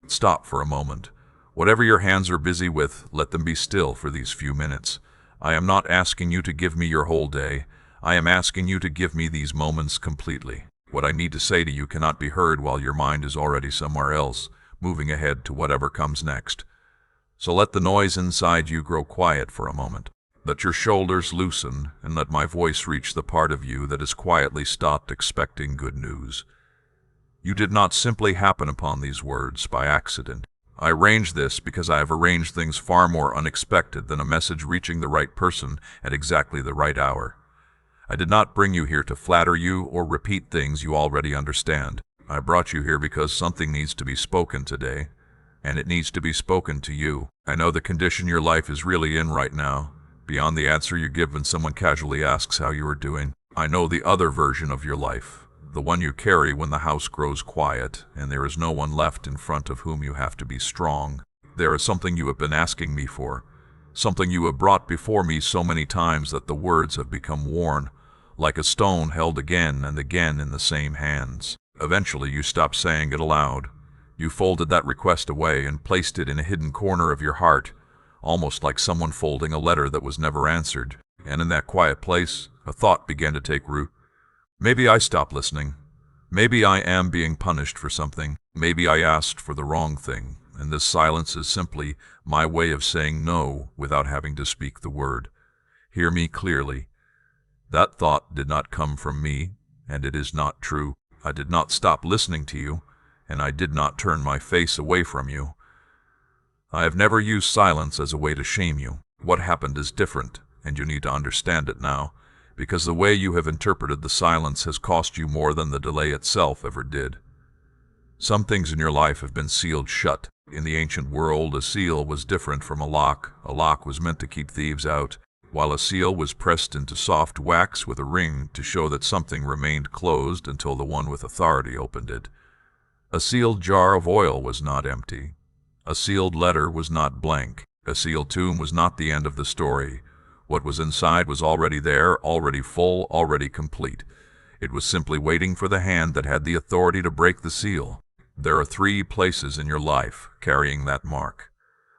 Stop for a moment. Whatever your hands are busy with, let them be still for these few minutes. I am not asking you to give me your whole day. I am asking you to give me these moments completely. What I need to say to you cannot be heard while your mind is already somewhere else, moving ahead to whatever comes next. So let the noise inside you grow quiet for a moment. Let your shoulders loosen, and let my voice reach the part of you that has quietly stopped expecting good news. You did not simply happen upon these words by accident. I arranged this because I have arranged things far more unexpected than a message reaching the right person at exactly the right hour. I did not bring you here to flatter you or repeat things you already understand. I brought you here because something needs to be spoken today, and it needs to be spoken to you. I know the condition your life is really in right now, beyond the answer you give when someone casually asks how you are doing. I know the other version of your life, the one you carry when the house grows quiet and there is no one left in front of whom you have to be strong. There is something you have been asking me for, something you have brought before me so many times that the words have become worn, like a stone held again and again in the same hands. Eventually you stopped saying it aloud. You folded that request away and placed it in a hidden corner of your heart, almost like someone folding a letter that was never answered. And in that quiet place, a thought began to take root. Maybe I stopped listening. Maybe I am being punished for something. Maybe I asked for the wrong thing, and this silence is simply my way of saying no without having to speak the word. Hear me clearly. That thought did not come from me, and it is not true. I did not stop listening to you, and I did not turn my face away from you. I have never used silence as a way to shame you. What happened is different, and you need to understand it now, because the way you have interpreted the silence has cost you more than the delay itself ever did. Some things in your life have been sealed shut. In the ancient world, a seal was different from a lock. A lock was meant to keep thieves out, while a seal was pressed into soft wax with a ring to show that something remained closed until the one with authority opened it. A sealed jar of oil was not empty. A sealed letter was not blank. A sealed tomb was not the end of the story. What was inside was already there, already full, already complete. It was simply waiting for the hand that had the authority to break the seal. There are 3 places in your life carrying that mark.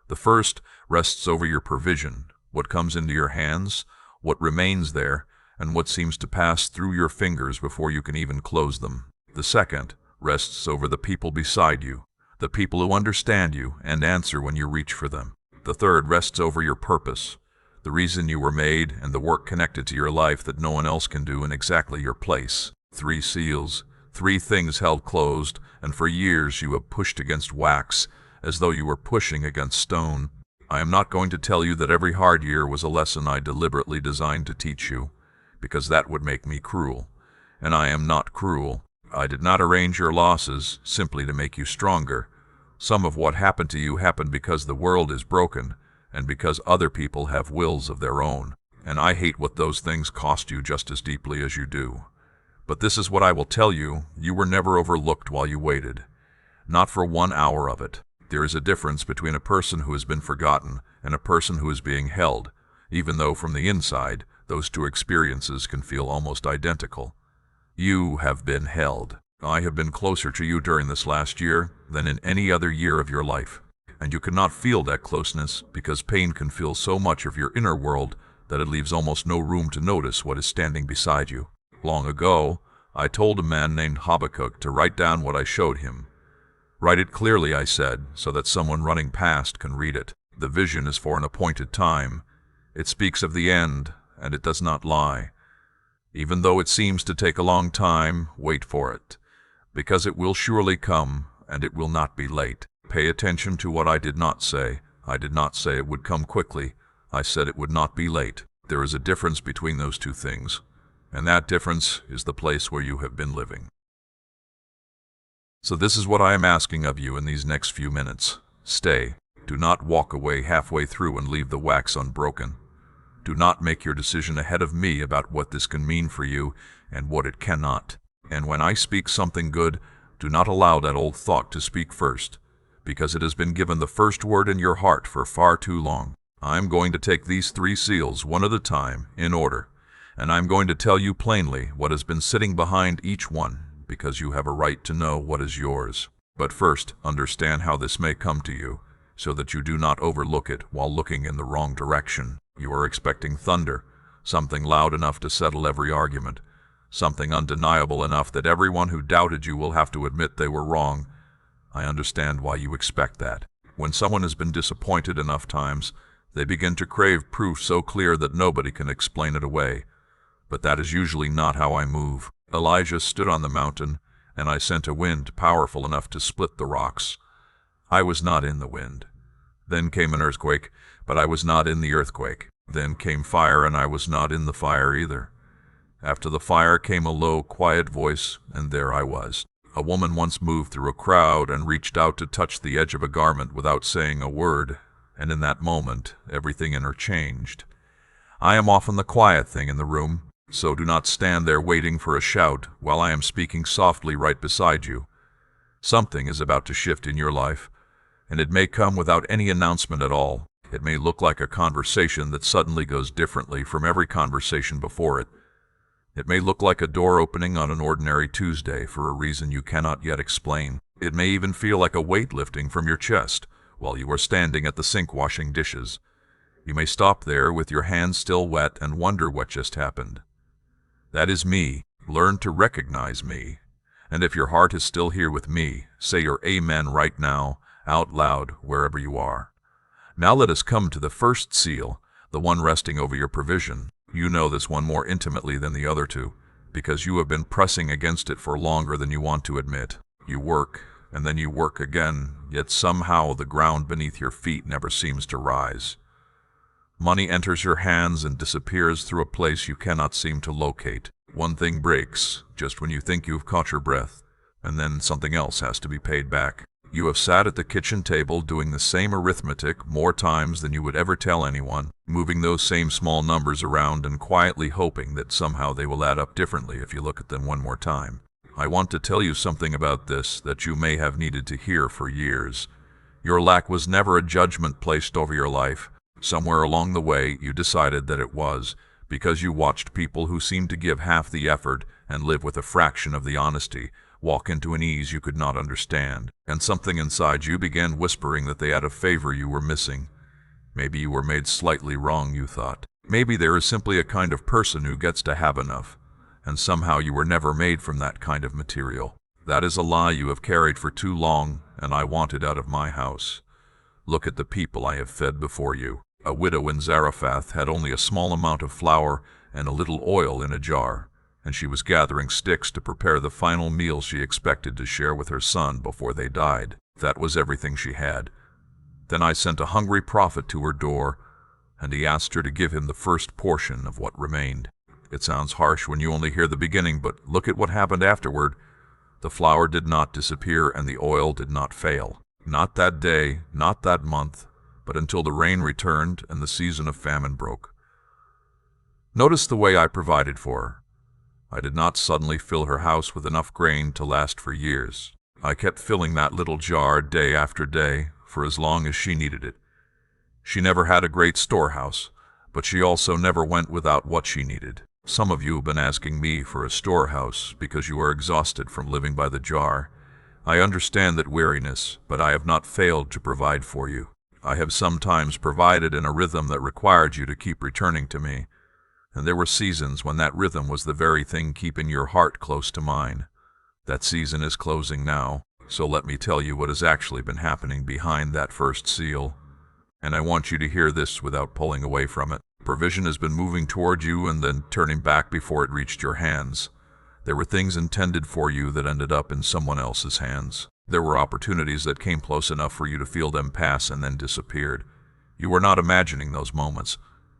The first rests over your provision, what comes into your hands, what remains there, and what seems to pass through your fingers before you can even close them. The second rests over the people beside you, the people who understand you and answer when you reach for them. The third rests over your purpose, the reason you were made, and the work connected to your life that no one else can do in exactly your place. 3 seals, 3 things held closed, and for years you have pushed against wax, as though you were pushing against stone. I am not going to tell you that every hard year was a lesson I deliberately designed to teach you, because that would make me cruel, and I am not cruel. I did not arrange your losses simply to make you stronger. Some of what happened to you happened because the world is broken, and because other people have wills of their own, and I hate what those things cost you just as deeply as you do. But this is what I will tell you: you were never overlooked while you waited. Not for 1 hour of it. There is a difference between a person who has been forgotten and a person who is being held, even though from the inside, those 2 experiences can feel almost identical. You have been held. I have been closer to you during this last year than in any other year of your life. And you cannot feel that closeness because pain can fill so much of your inner world that it leaves almost no room to notice what is standing beside you. Long ago, I told a man named Habakkuk to write down what I showed him. Write it clearly, I said, so that someone running past can read it. The vision is for an appointed time. It speaks of the end, and it does not lie. Even though it seems to take a long time, wait for it, because it will surely come, and it will not be late. Pay attention to what I did not say. I did not say it would come quickly. I said it would not be late. There is a difference between those 2 things, and that difference is the place where you have been living. So this is what I am asking of you in these next few minutes. Stay. Do not walk away halfway through and leave the wax unbroken. Do not make your decision ahead of me about what this can mean for you and what it cannot. And when I speak something good, do not allow that old thought to speak first, because it has been given the first word in your heart for far too long. I am going to take these 3 seals one at a time, in order, and I am going to tell you plainly what has been sitting behind each one, because you have a right to know what is yours. But first, understand how this may come to you, so that you do not overlook it while looking in the wrong direction. You are expecting thunder, something loud enough to settle every argument, something undeniable enough that everyone who doubted you will have to admit they were wrong. I understand why you expect that. When someone has been disappointed enough times, they begin to crave proof so clear that nobody can explain it away. But that is usually not how I move. Elijah stood on the mountain, and I sent a wind powerful enough to split the rocks. I was not in the wind. Then came an earthquake, but I was not in the earthquake. Then came fire, and I was not in the fire either. After the fire came a low, quiet voice, and there I was. A woman once moved through a crowd and reached out to touch the edge of a garment without saying a word, and in that moment, everything in her changed. I am often the quiet thing in the room, so do not stand there waiting for a shout while I am speaking softly right beside you. Something is about to shift in your life, and it may come without any announcement at all. It may look like a conversation that suddenly goes differently from every conversation before it. It may look like a door opening on an ordinary Tuesday for a reason you cannot yet explain. It may even feel like a weight lifting from your chest while you are standing at the sink washing dishes. You may stop there with your hands still wet and wonder what just happened. That is me. Learn to recognize me. And if your heart is still here with me, say your amen right now, out loud, wherever you are. Now let us come to the first seal, the one resting over your provision. You know this one more intimately than the other two, because you have been pressing against it for longer than you want to admit. You work, and then you work again, yet somehow the ground beneath your feet never seems to rise. Money enters your hands and disappears through a place you cannot seem to locate. One thing breaks, just when you think you've caught your breath, and then something else has to be paid back. You have sat at the kitchen table doing the same arithmetic more times than you would ever tell anyone, moving those same small numbers around and quietly hoping that somehow they will add up differently if you look at them one more time. I want to tell you something about this that you may have needed to hear for years. Your lack was never a judgment placed over your life. Somewhere along the way, you decided that it was, because you watched people who seemed to give half the effort and live with a fraction of the honesty walk into an ease you could not understand, and something inside you began whispering that they had a favor you were missing. Maybe you were made slightly wrong, you thought. Maybe there is simply a kind of person who gets to have enough, and somehow you were never made from that kind of material. That is a lie you have carried for too long, and I want it out of my house. Look at the people I have fed before you. A widow in Zarephath had only a small amount of flour and a little oil in a jar, and she was gathering sticks to prepare the final meal she expected to share with her son before they died. That was everything she had. Then I sent a hungry prophet to her door, and he asked her to give him the first portion of what remained. It sounds harsh when you only hear the beginning, but look at what happened afterward. The flour did not disappear, and the oil did not fail. Not that day, not that month, but until the rain returned and the season of famine broke. Notice the way I provided for her. I did not suddenly fill her house with enough grain to last for years. I kept filling that little jar day after day for as long as she needed it. She never had a great storehouse, but she also never went without what she needed. Some of you have been asking me for a storehouse because you are exhausted from living by the jar. I understand that weariness, but I have not failed to provide for you. I have sometimes provided in a rhythm that required you to keep returning to me, and there were seasons when that rhythm was the very thing keeping your heart close to mine. That season is closing now, so let me tell you what has actually been happening behind that first seal. And I want you to hear this without pulling away from it. Provision has been moving toward you and then turning back before it reached your hands. There were things intended for you that ended up in someone else's hands. There were opportunities that came close enough for you to feel them pass and then disappeared. You were not imagining those moments,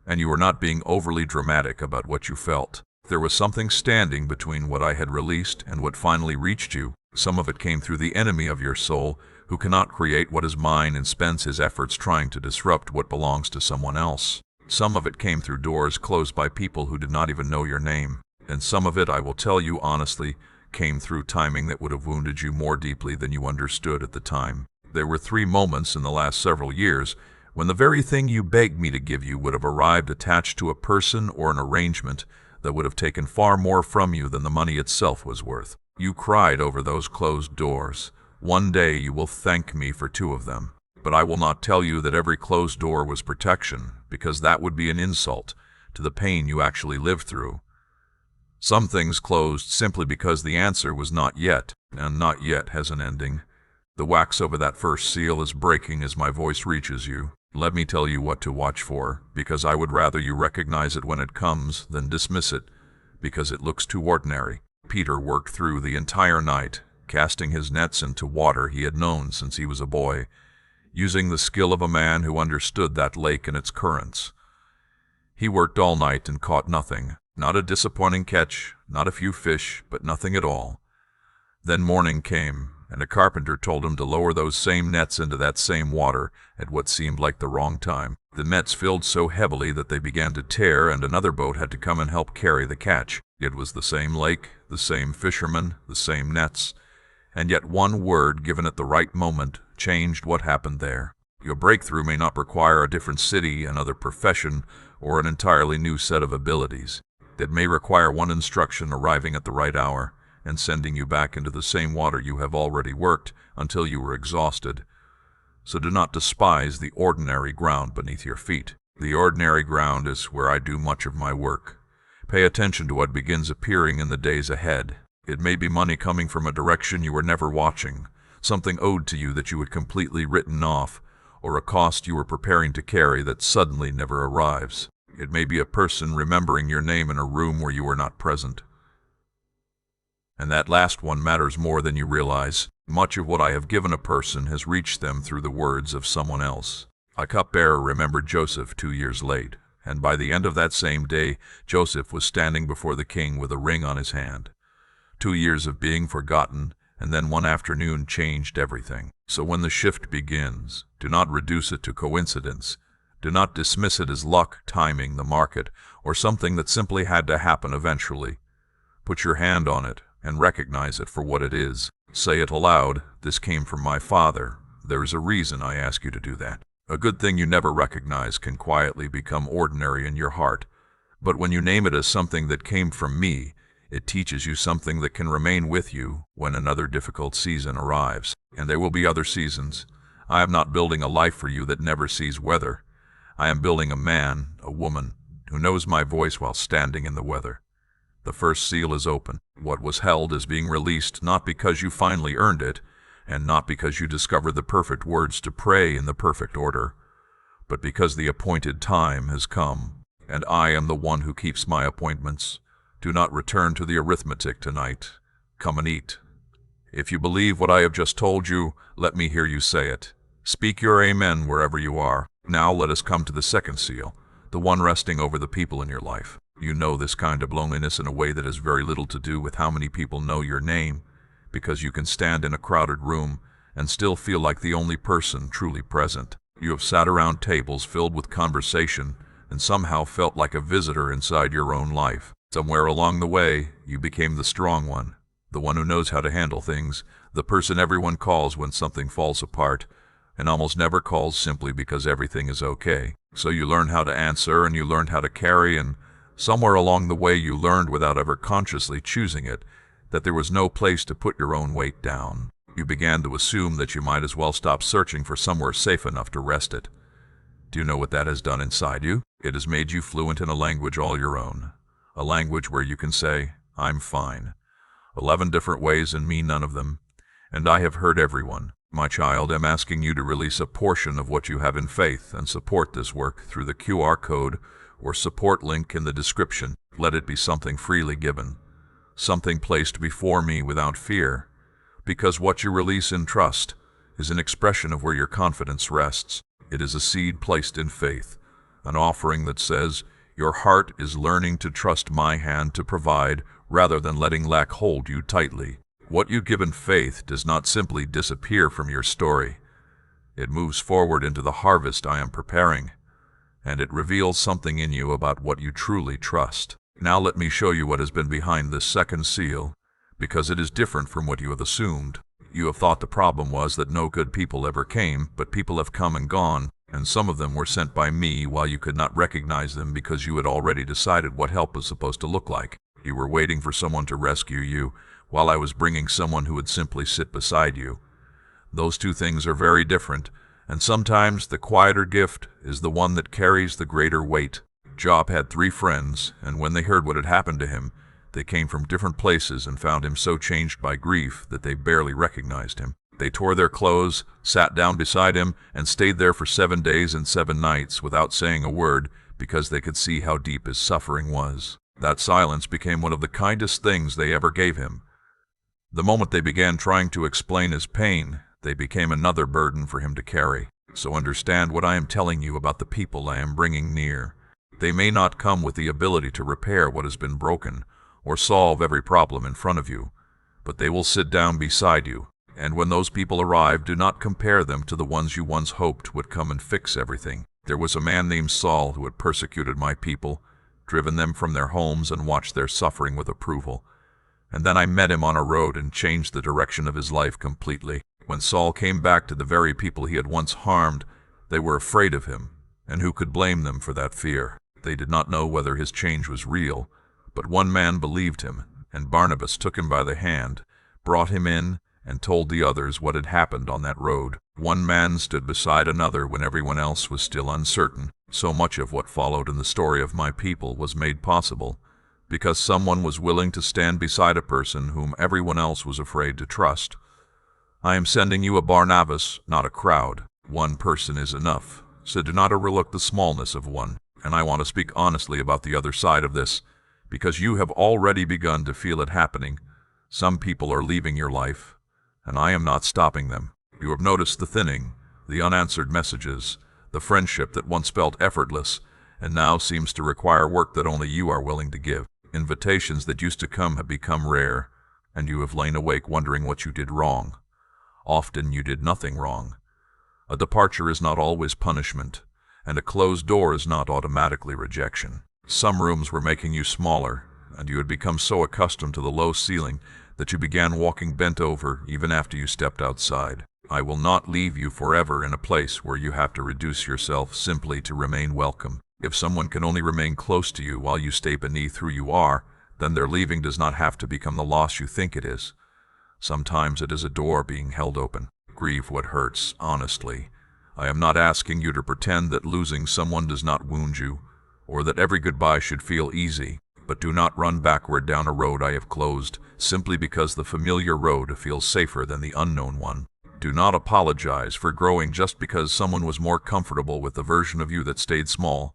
and you were not being overly dramatic about what you felt. There was something standing between what I had released and what finally reached you. Some of it came through the enemy of your soul, who cannot create what is mine and spends his efforts trying to disrupt what belongs to someone else. Some of it came through doors closed by people who did not even know your name. And some of it, I will tell you honestly, came through timing that would have wounded you more deeply than you understood at the time. There were 3 moments in the last several years when the very thing you begged me to give you would have arrived attached to a person or an arrangement that would have taken far more from you than the money itself was worth. You cried over those closed doors. One day you will thank me for 2 of them. But I will not tell you that every closed door was protection, because that would be an insult to the pain you actually lived through. Some things closed simply because the answer was not yet, and not yet has an ending. The wax over that first seal is breaking as my voice reaches you. Let me tell you what to watch for, because I would rather you recognize it when it comes than dismiss it, because it looks too ordinary. Peter worked through the entire night, casting his nets into water he had known since he was a boy, using the skill of a man who understood that lake and its currents. He worked all night and caught nothing, not a disappointing catch, not a few fish, but nothing at all. Then morning came, and a carpenter told him to lower those same nets into that same water at what seemed like the wrong time. The nets filled so heavily that they began to tear, and another boat had to come and help carry the catch. It was the same lake, the same fishermen, the same nets, and yet one word given at the right moment changed what happened there. Your breakthrough may not require a different city, another profession, or an entirely new set of abilities. It may require one instruction arriving at the right hour and sending you back into the same water you have already worked until you were exhausted. So do not despise the ordinary ground beneath your feet. The ordinary ground is where I do much of my work. Pay attention to what begins appearing in the days ahead. It may be money coming from a direction you were never watching, something owed to you that you had completely written off, or a cost you were preparing to carry that suddenly never arrives. It may be a person remembering your name in a room where you were not present. And that last one matters more than you realize. Much of what I have given a person has reached them through the words of someone else. A cupbearer remembered Joseph 2 years late, and by the end of that same day, Joseph was standing before the king with a ring on his hand. 2 years of being forgotten, and then one afternoon changed everything. So when the shift begins, do not reduce it to coincidence. Do not dismiss it as luck, timing, the market, or something that simply had to happen eventually. Put your hand on it and recognize it for what it is. Say it aloud, "This came from my Father." There is a reason I ask you to do that. A good thing you never recognize can quietly become ordinary in your heart. But when you name it as something that came from me, it teaches you something that can remain with you when another difficult season arrives. And there will be other seasons. I am not building a life for you that never sees weather. I am building a man, a woman, who knows my voice while standing in the weather. The first seal is open. What was held is being released, not because you finally earned it, and not because you discovered the perfect words to pray in the perfect order, but because the appointed time has come, and I am the one who keeps my appointments. Do not return to the arithmetic tonight. Come and eat. If you believe what I have just told you, let me hear you say it. Speak your amen wherever you are. Now let us come to the second seal, the one resting over the people in your life. You know this kind of loneliness in a way that has very little to do with how many people know your name, because you can stand in a crowded room and still feel like the only person truly present. You have sat around tables filled with conversation and somehow felt like a visitor inside your own life. Somewhere along the way, you became the strong one, the one who knows how to handle things, the person everyone calls when something falls apart, and almost never calls simply because everything is okay. So you learned how to answer, and you learned how to carry, and somewhere along the way you learned without ever consciously choosing it, that there was no place to put your own weight down. You began to assume that you might as well stop searching for somewhere safe enough to rest it. Do you know what that has done inside you? It has made you fluent in a language all your own. A language where you can say, "I'm fine." 11 different ways and me none of them. And I have heard everyone. My child, I'm asking you to release a portion of what you have in faith and support this work through the QR code or support link in the description. Let it be something freely given, something placed before me without fear, because what you release in trust is an expression of where your confidence rests. It is a seed placed in faith, an offering that says, your heart is learning to trust my hand to provide rather than letting lack hold you tightly. What you give in faith does not simply disappear from your story. It moves forward into the harvest I am preparing, and it reveals something in you about what you truly trust. Now let me show you what has been behind this second seal, because it is different from what you have assumed. You have thought the problem was that no good people ever came, but people have come and gone, and some of them were sent by me while you could not recognize them because you had already decided what help was supposed to look like. You were waiting for someone to rescue you, while I was bringing someone who would simply sit beside you. Those two things are very different, and sometimes the quieter gift is the one that carries the greater weight. Job had 3 friends, and when they heard what had happened to him, they came from different places and found him so changed by grief that they barely recognized him. They tore their clothes, sat down beside him, and stayed there for 7 days and 7 nights without saying a word, because they could see how deep his suffering was. That silence became one of the kindest things they ever gave him. The moment they began trying to explain his pain, they became another burden for him to carry. So understand what I am telling you about the people I am bringing near. They may not come with the ability to repair what has been broken, or solve every problem in front of you, but they will sit down beside you. And when those people arrive, do not compare them to the ones you once hoped would come and fix everything. There was a man named Saul who had persecuted my people, driven them from their homes, and watched their suffering with approval. And then I met him on a road and changed the direction of his life completely. When Saul came back to the very people he had once harmed, they were afraid of him, and who could blame them for that fear? They did not know whether his change was real, but one man believed him, and Barnabas took him by the hand, brought him in, and told the others what had happened on that road. One man stood beside another when everyone else was still uncertain. So much of what followed in the story of my people was made possible because someone was willing to stand beside a person whom everyone else was afraid to trust. I am sending you a Barnabas, not a crowd. One person is enough, so do not overlook the smallness of one. And I want to speak honestly about the other side of this, because you have already begun to feel it happening. Some people are leaving your life, and I am not stopping them. You have noticed the thinning, the unanswered messages, the friendship that once felt effortless, and now seems to require work that only you are willing to give. Invitations that used to come have become rare, and you have lain awake wondering what you did wrong. Often you did nothing wrong. A departure is not always punishment, and a closed door is not automatically rejection. Some rooms were making you smaller, and you had become so accustomed to the low ceiling that you began walking bent over even after you stepped outside. I will not leave you forever in a place where you have to reduce yourself simply to remain welcome. If someone can only remain close to you while you stay beneath who you are, then their leaving does not have to become the loss you think it is. Sometimes it is a door being held open. Grieve what hurts, honestly. I am not asking you to pretend that losing someone does not wound you, or that every goodbye should feel easy, but do not run backward down a road I have closed, simply because the familiar road feels safer than the unknown one. Do not apologize for growing just because someone was more comfortable with the version of you that stayed small.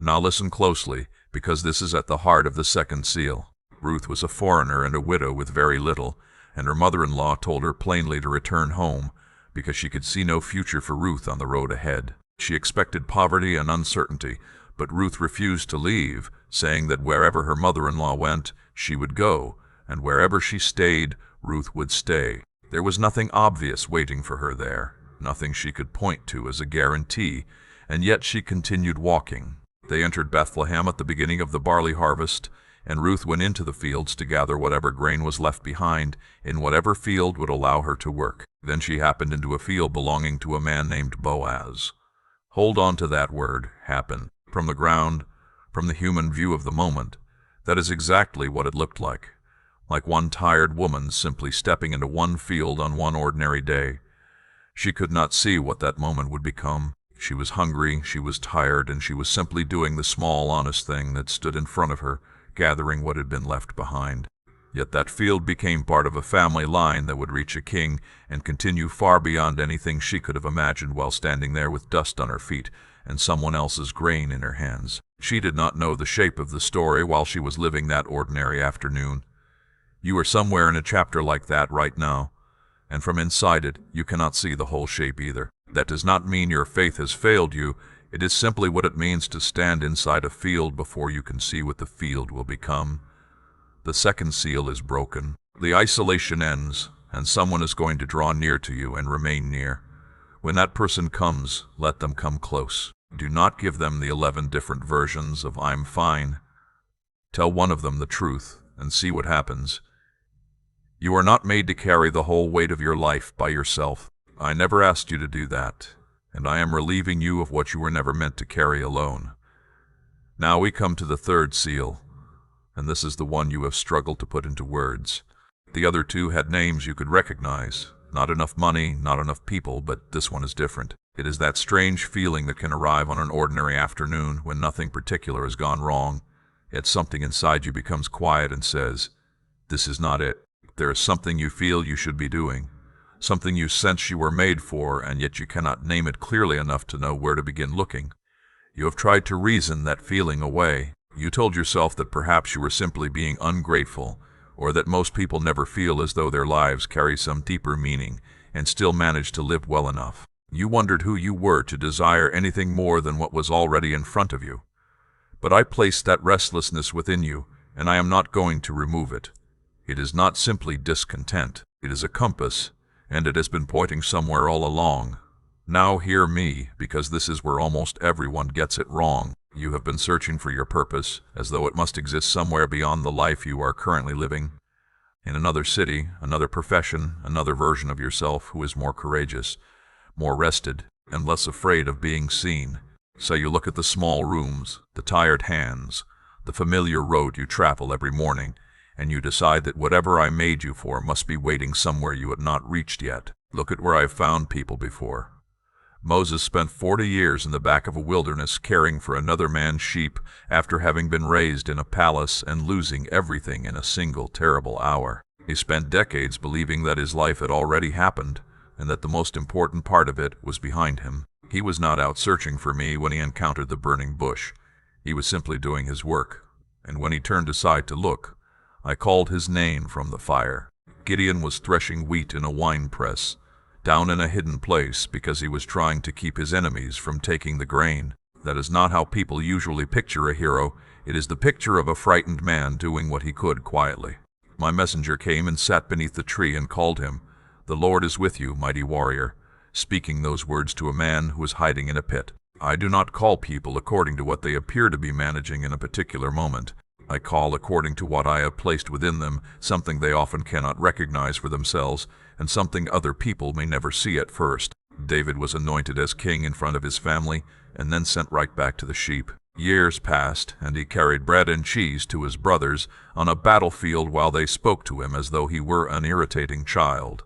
Now listen closely, because this is at the heart of the second seal. Ruth was a foreigner and a widow with very little, and her mother-in-law told her plainly to return home, because she could see no future for Ruth on the road ahead. She expected poverty and uncertainty, but Ruth refused to leave, saying that wherever her mother-in-law went, she would go, and wherever she stayed, Ruth would stay. There was nothing obvious waiting for her there, nothing she could point to as a guarantee, and yet she continued walking. They entered Bethlehem at the beginning of the barley harvest, and Ruth went into the fields to gather whatever grain was left behind in whatever field would allow her to work. Then she happened into a field belonging to a man named Boaz. Hold on to that word, happen. From the ground, from the human view of the moment, that is exactly what it looked like one tired woman simply stepping into one field on one ordinary day. She could not see what that moment would become. She was hungry, she was tired, and she was simply doing the small, honest thing that stood in front of her, gathering what had been left behind. Yet that field became part of a family line that would reach a king and continue far beyond anything she could have imagined while standing there with dust on her feet and someone else's grain in her hands. She did not know the shape of the story while she was living that ordinary afternoon. You are somewhere in a chapter like that right now, and from inside it, you cannot see the whole shape either. That does not mean your faith has failed you. It is simply what it means to stand inside a field before you can see what the field will become. The second seal is broken. The isolation ends, and someone is going to draw near to you and remain near. When that person comes, let them come close. Do not give them the 11 different versions of I'm fine. Tell one of them the truth and see what happens. You are not made to carry the whole weight of your life by yourself. I never asked you to do that, and I am relieving you of what you were never meant to carry alone. Now we come to the third seal, and this is the one you have struggled to put into words. The other two had names you could recognize, Not enough money, not enough people, but this one is different. It is that strange feeling that can arrive on an ordinary afternoon when nothing particular has gone wrong, yet something inside you becomes quiet and says, "This is not it." There is something you feel you should be doing, something you sense you were made for, and yet you cannot name it clearly enough to know where to begin looking. You have tried to reason that feeling away. You told yourself that perhaps you were simply being ungrateful, or that most people never feel as though their lives carry some deeper meaning and still manage to live well enough. You wondered who you were to desire anything more than what was already in front of you. But I placed that restlessness within you, and I am not going to remove it. It is not simply discontent. It is a compass, and it has been pointing somewhere all along. Now hear me, because this is where almost everyone gets it wrong. You have been searching for your purpose, as though it must exist somewhere beyond the life you are currently living. In another city, another profession, another version of yourself who is more courageous, more rested, and less afraid of being seen. So you look at the small rooms, the tired hands, the familiar road you travel every morning, and you decide that whatever I made you for must be waiting somewhere you had not reached yet. Look at where I've found people before. Moses spent 40 years in the back of a wilderness caring for another man's sheep after having been raised in a palace and losing everything in a single terrible hour. He spent decades believing that his life had already happened and that the most important part of it was behind him. He was not out searching for me when he encountered the burning bush. He was simply doing his work, and when he turned aside to look, I called his name from the fire. Gideon was threshing wheat in a wine press, down in a hidden place because he was trying to keep his enemies from taking the grain. That is not how people usually picture a hero. It is the picture of a frightened man doing what he could quietly. My messenger came and sat beneath the tree and called him, "The Lord is with you, mighty warrior," speaking those words to a man who was hiding in a pit. I do not call people according to what they appear to be managing in a particular moment. I call according to what I have placed within them, something they often cannot recognize for themselves, and something other people may never see at first. David was anointed as king in front of his family, and then sent right back to the sheep. Years passed, and he carried bread and cheese to his brothers on a battlefield while they spoke to him as though he were an irritating child.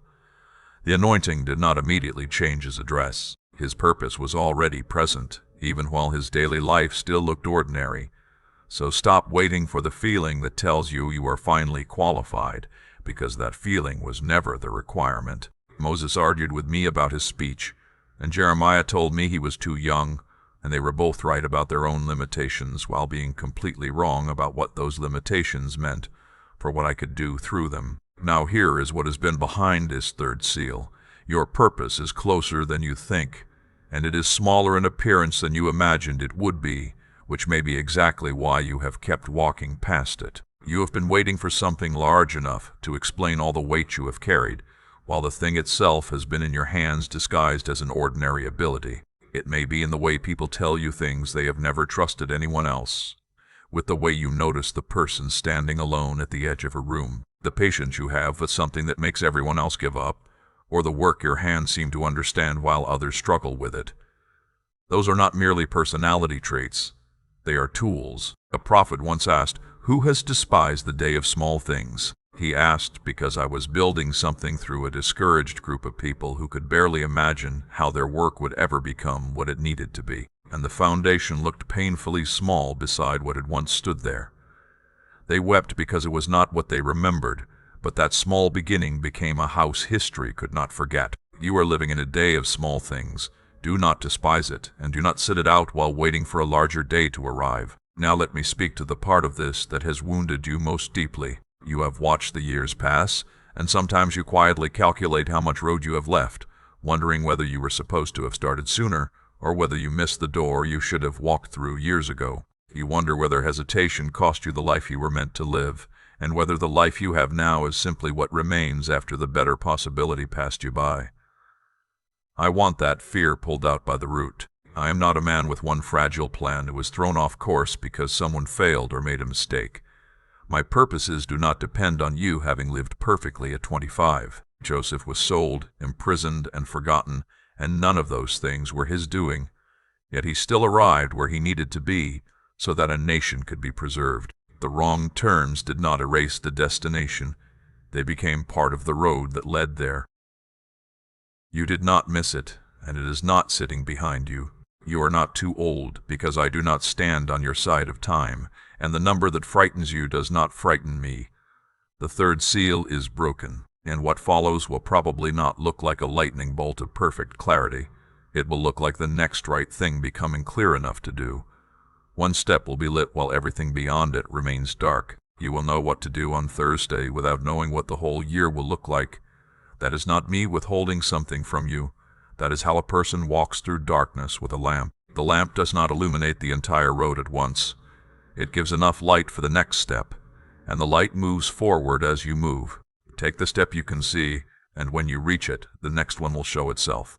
The anointing did not immediately change his address. His purpose was already present, even while his daily life still looked ordinary. So stop waiting for the feeling that tells you you are finally qualified, because that feeling was never the requirement. Moses argued with me about his speech, and Jeremiah told me he was too young, and they were both right about their own limitations while being completely wrong about what those limitations meant for what I could do through them. Now here is what has been behind this third seal. Your purpose is closer than you think, and it is smaller in appearance than you imagined it would be, which may be exactly why you have kept walking past it. You have been waiting for something large enough to explain all the weight you have carried, while the thing itself has been in your hands disguised as an ordinary ability. It may be in the way people tell you things they have never trusted anyone else, with the way you notice the person standing alone at the edge of a room, the patience you have with something that makes everyone else give up, or the work your hands seem to understand while others struggle with it. Those are not merely personality traits. They are tools. A prophet once asked, "Who has despised the day of small things?" He asked because I was building something through a discouraged group of people who could barely imagine how their work would ever become what it needed to be, and the foundation looked painfully small beside what had once stood there. They wept because it was not what they remembered, but that small beginning became a house history could not forget. You are living in a day of small things. Do not despise it, and do not sit it out while waiting for a larger day to arrive. Now let me speak to the part of this that has wounded you most deeply. You have watched the years pass, and sometimes you quietly calculate how much road you have left, wondering whether you were supposed to have started sooner, or whether you missed the door you should have walked through years ago. You wonder whether hesitation cost you the life you were meant to live, and whether the life you have now is simply what remains after the better possibility passed you by. I want that fear pulled out by the root. I am not a man with one fragile plan who was thrown off course because someone failed or made a mistake. My purposes do not depend on you having lived perfectly at 25. Joseph was sold, imprisoned, and forgotten, and none of those things were his doing. Yet he still arrived where he needed to be so that a nation could be preserved. The wrong turns did not erase the destination. They became part of the road that led there. You did not miss it, and it is not sitting behind you. You are not too old, because I do not stand on your side of time, and the number that frightens you does not frighten me. The third seal is broken, and what follows will probably not look like a lightning bolt of perfect clarity. It will look like the next right thing becoming clear enough to do. One step will be lit while everything beyond it remains dark. You will know what to do on Thursday without knowing what the whole year will look like. That is not me withholding something from you. That is how a person walks through darkness with a lamp. The lamp does not illuminate the entire road at once. It gives enough light for the next step, and the light moves forward as you move. Take the step you can see, and when you reach it, the next one will show itself.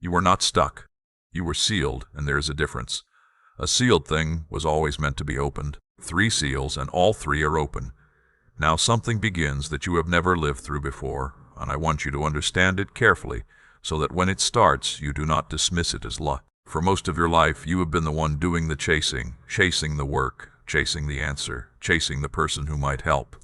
You are not stuck. You were sealed, and there is a difference. A sealed thing was always meant to be opened. 3 seals, and all 3 are open. Now something begins that you have never lived through before, and I want you to understand it carefully, so that when it starts, you do not dismiss it as luck. For most of your life, you have been the one doing the chasing the work, chasing the answer, chasing the person who might help,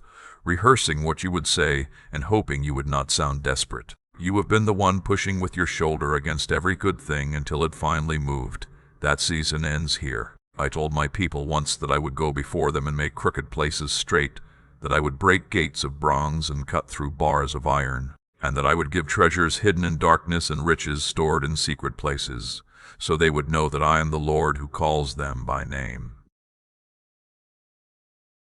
rehearsing what you would say and hoping you would not sound desperate. You have been the one pushing with your shoulder against every good thing until it finally moved. That season ends here. I told my people once that I would go before them and make crooked places straight, that I would break gates of bronze and cut through bars of iron, and that I would give treasures hidden in darkness and riches stored in secret places, so they would know that I am the Lord who calls them by name.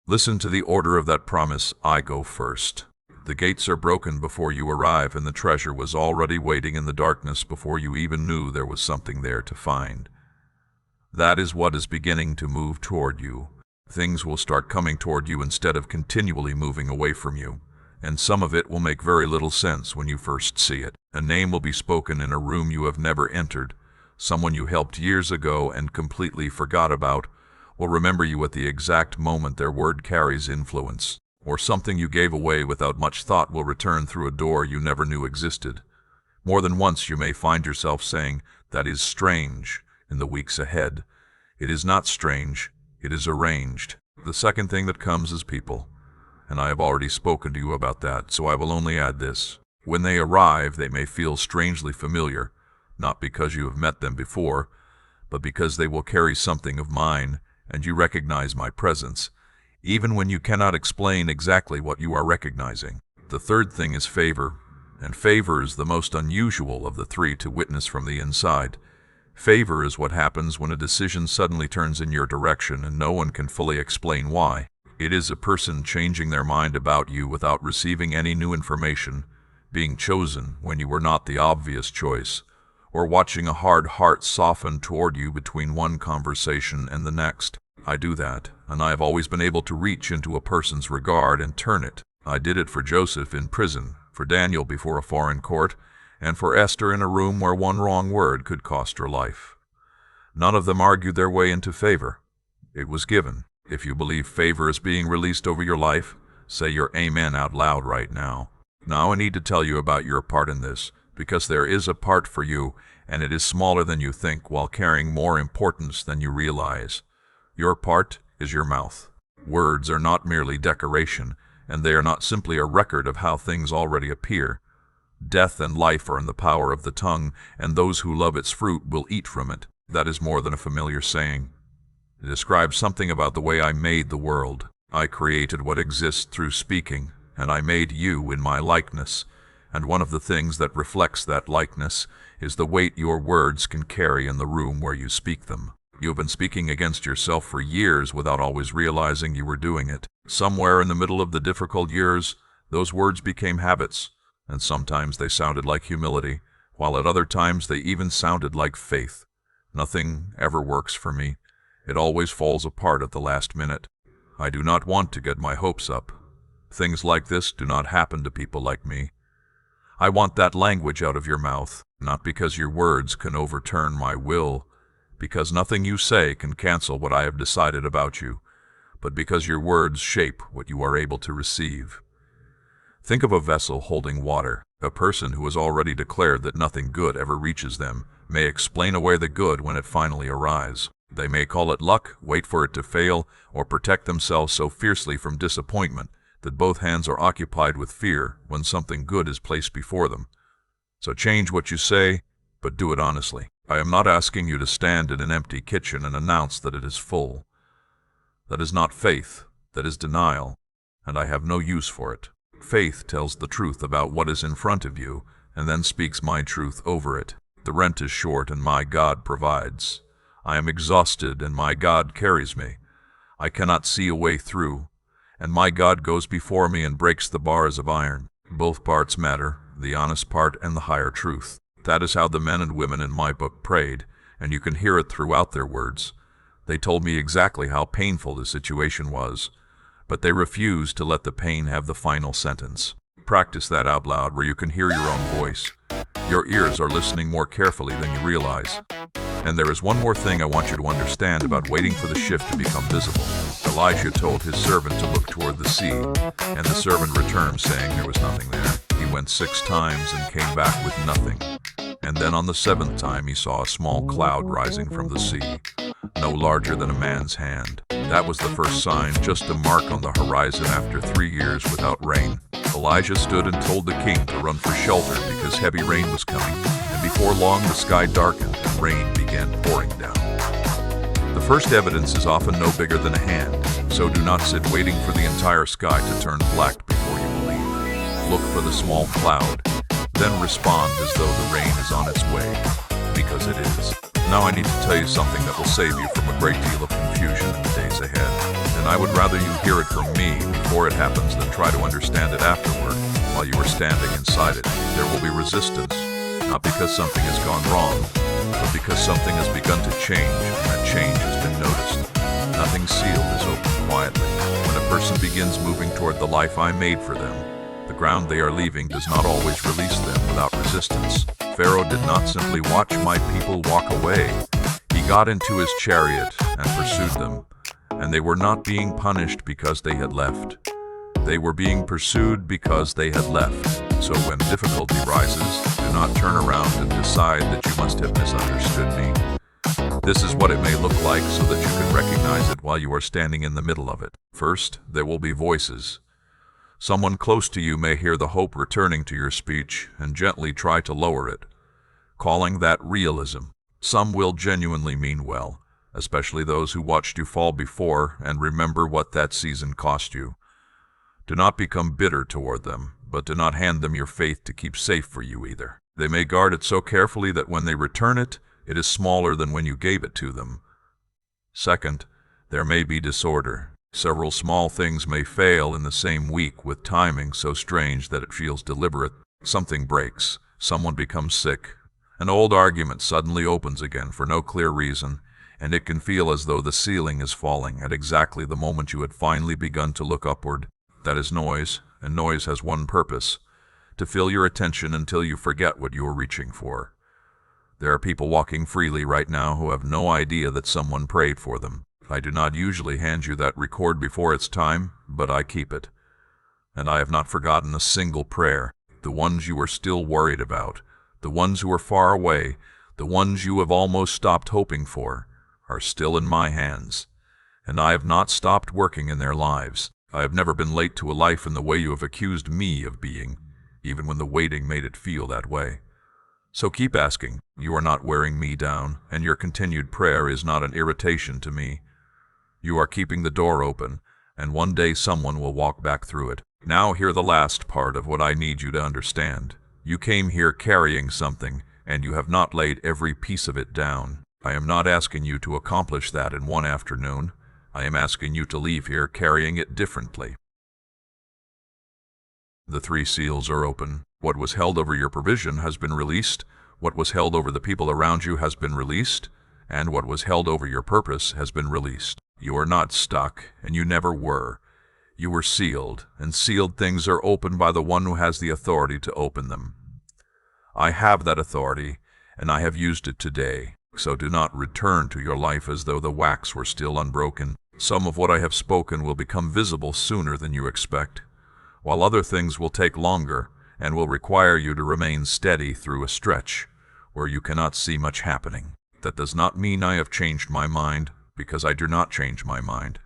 Listen to the order of that promise. I go first. The gates are broken before you arrive, and the treasure was already waiting in the darkness before you even knew there was something there to find. That is what is beginning to move toward you. Things will start coming toward you instead of continually moving away from you, and some of it will make very little sense when you first see it. A name will be spoken in a room you have never entered. Someone you helped years ago and completely forgot about will remember you at the exact moment their word carries influence. Or something you gave away without much thought will return through a door you never knew existed. More than once you may find yourself saying, "That is strange," in the weeks ahead. It is not strange. It is arranged. The second thing that comes is people, and I have already spoken to you about that, so I will only add this. When they arrive, they may feel strangely familiar, not because you have met them before, but because they will carry something of mine, and you recognize my presence, even when you cannot explain exactly what you are recognizing. The third thing is favor, and favor is the most unusual of the 3 to witness from the inside. Favor is what happens when a decision suddenly turns in your direction and no one can fully explain why. It is a person changing their mind about you without receiving any new information, being chosen when you were not the obvious choice, or watching a hard heart soften toward you between one conversation and the next. I do that, and I have always been able to reach into a person's regard and turn it. I did it for Joseph in prison, for Daniel before a foreign court, and for Esther in a room where one wrong word could cost her life. None of them argued their way into favor. It was given. If you believe favor is being released over your life, say your amen out loud right now. Now I need to tell you about your part in this, because there is a part for you, and it is smaller than you think while carrying more importance than you realize. Your part is your mouth. Words are not merely decoration, and they are not simply a record of how things already appear. Death and life are in the power of the tongue, and those who love its fruit will eat from it. That is more than a familiar saying. It describes something about the way I made the world. I created what exists through speaking, and I made you in my likeness. And one of the things that reflects that likeness is the weight your words can carry in the room where you speak them. You have been speaking against yourself for years without always realizing you were doing it. Somewhere in the middle of the difficult years, those words became habits, and sometimes they sounded like humility, while at other times they even sounded like faith. Nothing ever works for me. It always falls apart at the last minute. I do not want to get my hopes up. Things like this do not happen to people like me. I want that language out of your mouth, not because your words can overturn my will, because nothing you say can cancel what I have decided about you, but because your words shape what you are able to receive. Think of a vessel holding water. A person who has already declared that nothing good ever reaches them may explain away the good when it finally arrives. They may call it luck, wait for it to fail, or protect themselves so fiercely from disappointment that both hands are occupied with fear when something good is placed before them. So change what you say, but do it honestly. I am not asking you to stand in an empty kitchen and announce that it is full. That is not faith, that is denial, and I have no use for it. Faith tells the truth about what is in front of you, and then speaks my truth over it. The rent is short, and my God provides. I am exhausted, and my God carries me. I cannot see a way through, and my God goes before me and breaks the bars of iron. Both parts matter, the honest part and the higher truth. That is how the men and women in my book prayed, and you can hear it throughout their words. They told me exactly how painful the situation was, but they refused to let the pain have the final sentence. Practice that out loud where you can hear your own voice. Your ears are listening more carefully than you realize. And there is one more thing I want you to understand about waiting for the shift to become visible. Elijah told his servant to look toward the sea, and the servant returned, saying there was nothing there. He went 6 times and came back with nothing. And then on the 7th time he saw a small cloud rising from the sea, no larger than a man's hand. That was the first sign, just a mark on the horizon after 3 years without rain. Elijah stood and told the king to run for shelter because heavy rain was coming, and before long the sky darkened and rain began pouring down. The first evidence is often no bigger than a hand, so do not sit waiting for the entire sky to turn black before you believe. Look for the small cloud, then respond as though the rain is on its way, because it is. Now I need to tell you something that will save you from a great deal of confusion in the days ahead, and I would rather you hear it from me before it happens than try to understand it afterward while you are standing inside it. There will be resistance, not because something has gone wrong, but because something has begun to change, and that change has been noticed. Nothing sealed is opened quietly. When a person begins moving toward the life I made for them, the ground they are leaving does not always release them without resistance. Pharaoh did not simply watch my people walk away. He got into his chariot and pursued them, and they were not being punished because they had left. They were being pursued because they had left. So when difficulty rises, do not turn around and decide that you must have misunderstood me. This is what it may look like so that you can recognize it while you are standing in the middle of it. First, there will be voices. Someone close to you may hear the hope returning to your speech and gently try to lower it, calling that realism. Some will genuinely mean well, especially those who watched you fall before and remember what that season cost you. Do not become bitter toward them, but do not hand them your faith to keep safe for you either. They may guard it so carefully that when they return it, it is smaller than when you gave it to them. Second, there may be disorder. Several small things may fail in the same week with timing so strange that it feels deliberate. Something breaks, someone becomes sick, an old argument suddenly opens again for no clear reason, and it can feel as though the ceiling is falling at exactly the moment you had finally begun to look upward. That is noise, and noise has one purpose: to fill your attention until you forget what you are reaching for. There are people walking freely right now who have no idea that someone prayed for them. I do not usually hand you that record before it's time, but I keep it. And I have not forgotten a single prayer. The ones you are still worried about, the ones who are far away, the ones you have almost stopped hoping for, are still in my hands. And I have not stopped working in their lives. I have never been late to a life in the way you have accused me of being, even when the waiting made it feel that way. So keep asking. You are not wearing me down, and your continued prayer is not an irritation to me. You are keeping the door open, and one day someone will walk back through it. Now hear the last part of what I need you to understand. You came here carrying something, and you have not laid every piece of it down. I am not asking you to accomplish that in one afternoon. I am asking you to leave here carrying it differently. The 3 seals are open. What was held over your provision has been released. What was held over the people around you has been released. And what was held over your purpose has been released. You are not stuck, and you never were. You were sealed, and sealed things are opened by the one who has the authority to open them. I have that authority, and I have used it today. So do not return to your life as though the wax were still unbroken. Some of what I have spoken will become visible sooner than you expect, while other things will take longer and will require you to remain steady through a stretch where you cannot see much happening. That does not mean I have changed my mind, because I do not change my mind.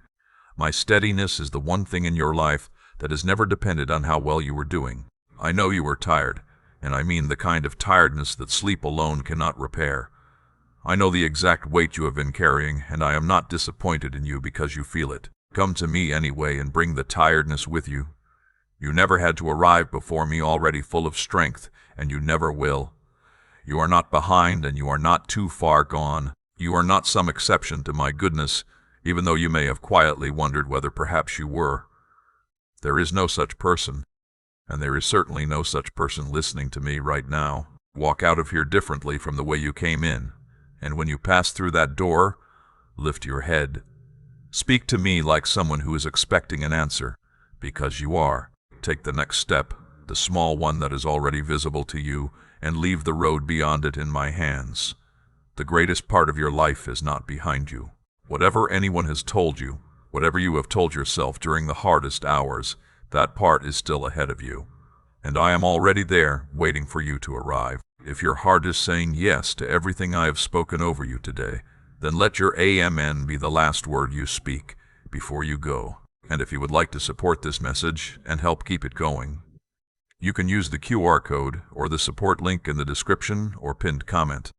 My steadiness is the one thing in your life that has never depended on how well you were doing. I know you were tired, and I mean the kind of tiredness that sleep alone cannot repair. I know the exact weight you have been carrying, and I am not disappointed in you because you feel it. Come to me anyway and bring the tiredness with you. You never had to arrive before me already full of strength, and you never will. You are not behind, and you are not too far gone. You are not some exception to my goodness, even though you may have quietly wondered whether perhaps you were. There is no such person, and there is certainly no such person listening to me right now. Walk out of here differently from the way you came in, and when you pass through that door, lift your head. Speak to me like someone who is expecting an answer, because you are. Take the next step, the small one that is already visible to you, and leave the road beyond it in my hands. The greatest part of your life is not behind you. Whatever anyone has told you, whatever you have told yourself during the hardest hours, that part is still ahead of you. And I am already there, waiting for you to arrive. If your heart is saying yes to everything I have spoken over you today, then let your amen be the last word you speak before you go. And if you would like to support this message and help keep it going, you can use the QR code or the support link in the description or pinned comment.